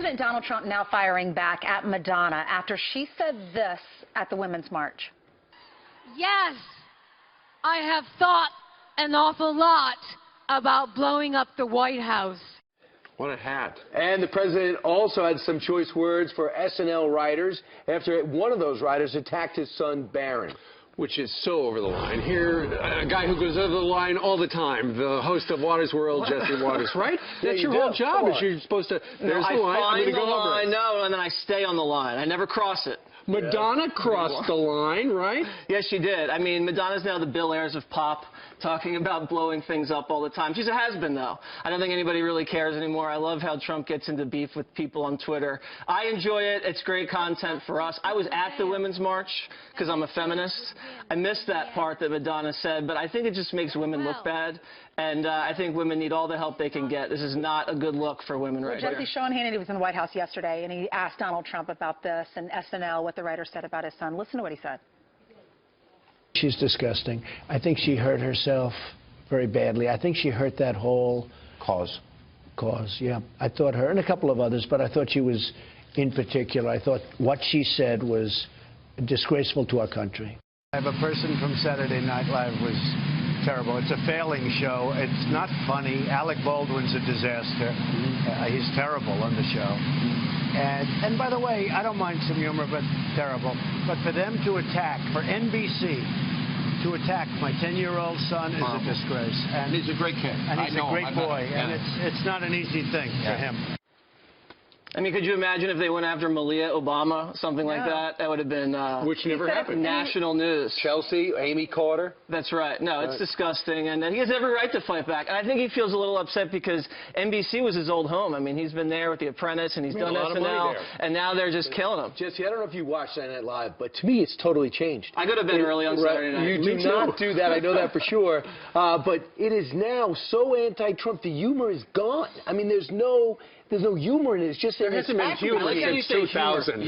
President Donald Trump now firing back at Madonna after she said this at the Women's March. Yes, I have thought an awful lot about blowing up the White House. What a hat. And the president also had some choice words for SNL writers after one of those writers attacked his son, Barron. Which is so over the line. Here, a guy who goes over the line all the time, the host of Water's World, Jesse Waters, right? That's your whole job. Is you're supposed to, there's the line, I'm going to go over it. No, and then I stay on the line. I never cross it. Madonna crossed the line, right? Yes, she did. I mean, Madonna's now the Bill Ayers of pop, talking about blowing things up all the time. She's a has-been, though. I don't think anybody really cares anymore. I love how Trump gets into beef with people on Twitter. I enjoy it. It's great content for us. I was at the Women's March because I'm a feminist. I missed that part that Madonna said, but I think it just makes women look bad. And I think women need all the help they can get. This is not a good look for women right Jesse, here. Sean Hannity was in the White House yesterday, and he asked Donald Trump about this and SNL, what the writer said about his son. Listen to what he said. She's disgusting. I think she hurt herself very badly. I think she hurt that whole cause, yeah. I thought her and a couple of others, but I thought she was in particular. I thought what she said was disgraceful to our country. I have a person from Saturday Night Live was terrible. It's a failing show. It's not funny. Alec Baldwin's a disaster. He's terrible on the show. And by the way, I don't mind some humor, but terrible. But for them to attack, for NBC to attack my 10-year-old son is a disgrace. And he's a great kid. And he's a great boy. And it's not an easy thing for him. I mean, could you imagine if they went after Malia Obama, something like that? That would have been which never happened. National news. Chelsea, Amy Carter. That's right. No, it's disgusting, and he has every right to fight back. And I think he feels a little upset because NBC was his old home. I mean, he's been there with The Apprentice, and he's done SNL, and now they're just killing him. Jesse, I don't know if you watched Saturday Night Live, but to me, it's totally changed. I go to bed early on Saturday night. You do not do that. I know that for sure. But it is now so anti-Trump. The humor is gone. I mean, there's no humor in it. It's just there hasn't been humor since 2000.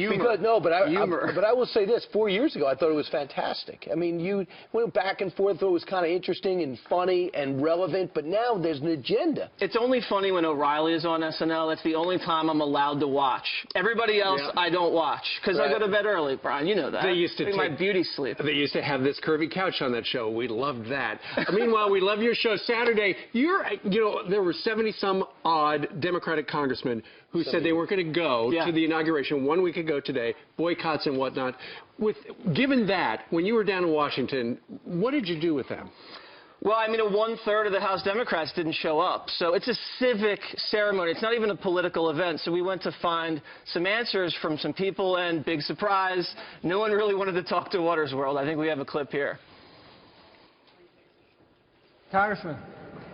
But I will say this: 4 years ago, I thought it was fantastic. I mean, you went back and forth. Thought it was kind of interesting and funny and relevant. But now there's an agenda. It's only funny when O'Reilly is on SNL. That's the only time I'm allowed to watch. Everybody else, I don't watch because I go to bed early. Brian, you know that. They used to take my beauty sleep. They used to have this curvy couch on that show. We loved that. Meanwhile, we love your show Saturday. There were 70-some odd Democratic congressmen who said they weren't going to go to the inauguration 1 week ago today, boycotts and whatnot. Given that, when you were down in Washington, what did you do with them? Well, I mean, 1/3 of the House Democrats didn't show up. So it's a civic ceremony. It's not even a political event. So we went to find some answers from some people, and big surprise, no one really wanted to talk to Water's World. I think we have a clip here. Congressman.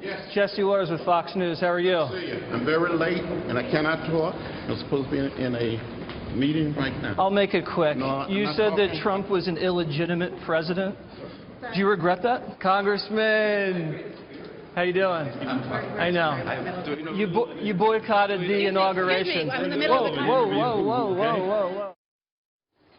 Yes. Jesse Waters with Fox News. How are you? I'm very late, and I cannot talk. I'm supposed to be in a meeting right now. I'll make it quick. No, you said that Trump was an illegitimate president. Do you regret that? Congressman, how you doing? I know. You boycotted the inauguration. Whoa.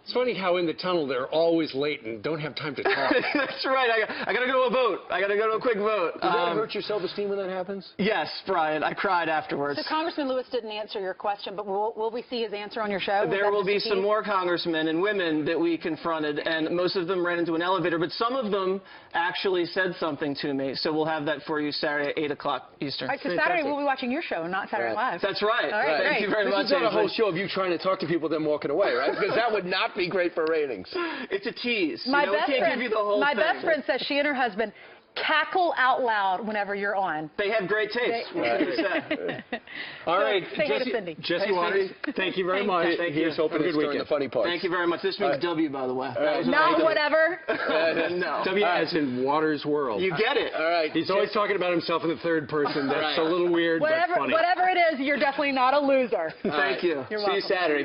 It's funny how in the tunnel they're always late and don't have time to talk. That's right. I got to go to a vote. I got to go to a quick vote. Does that hurt your self-esteem when that happens? Yes, Brian. I cried afterwards. So Congressman Lewis didn't answer your question, but will we see his answer on your show? There will be some more congressmen and women that we confronted, and most of them ran into an elevator, but some of them actually said something to me. So we'll have that for you Saturday at 8 o'clock Eastern. All right, so Saturday we'll be watching your show, not Saturday Live. That's right. All right, Thank you very much. This is not a whole show of you trying to talk to people then walking away, right? Because that would not be great for ratings. It's a tease. My best friend says she and her husband cackle out loud whenever you're on. They have great taste. All right, Jesse Waters, thank you very much. Thank you. Open good weekend. The funny part. Thank you very much. This means W, by the way. Not whatever. No. W as in Water's World. You get it. All right. He's always talking about himself in the third person. That's a little weird, but funny. Whatever it is, you're definitely not a loser. Thank you. You're welcome. See you Saturday.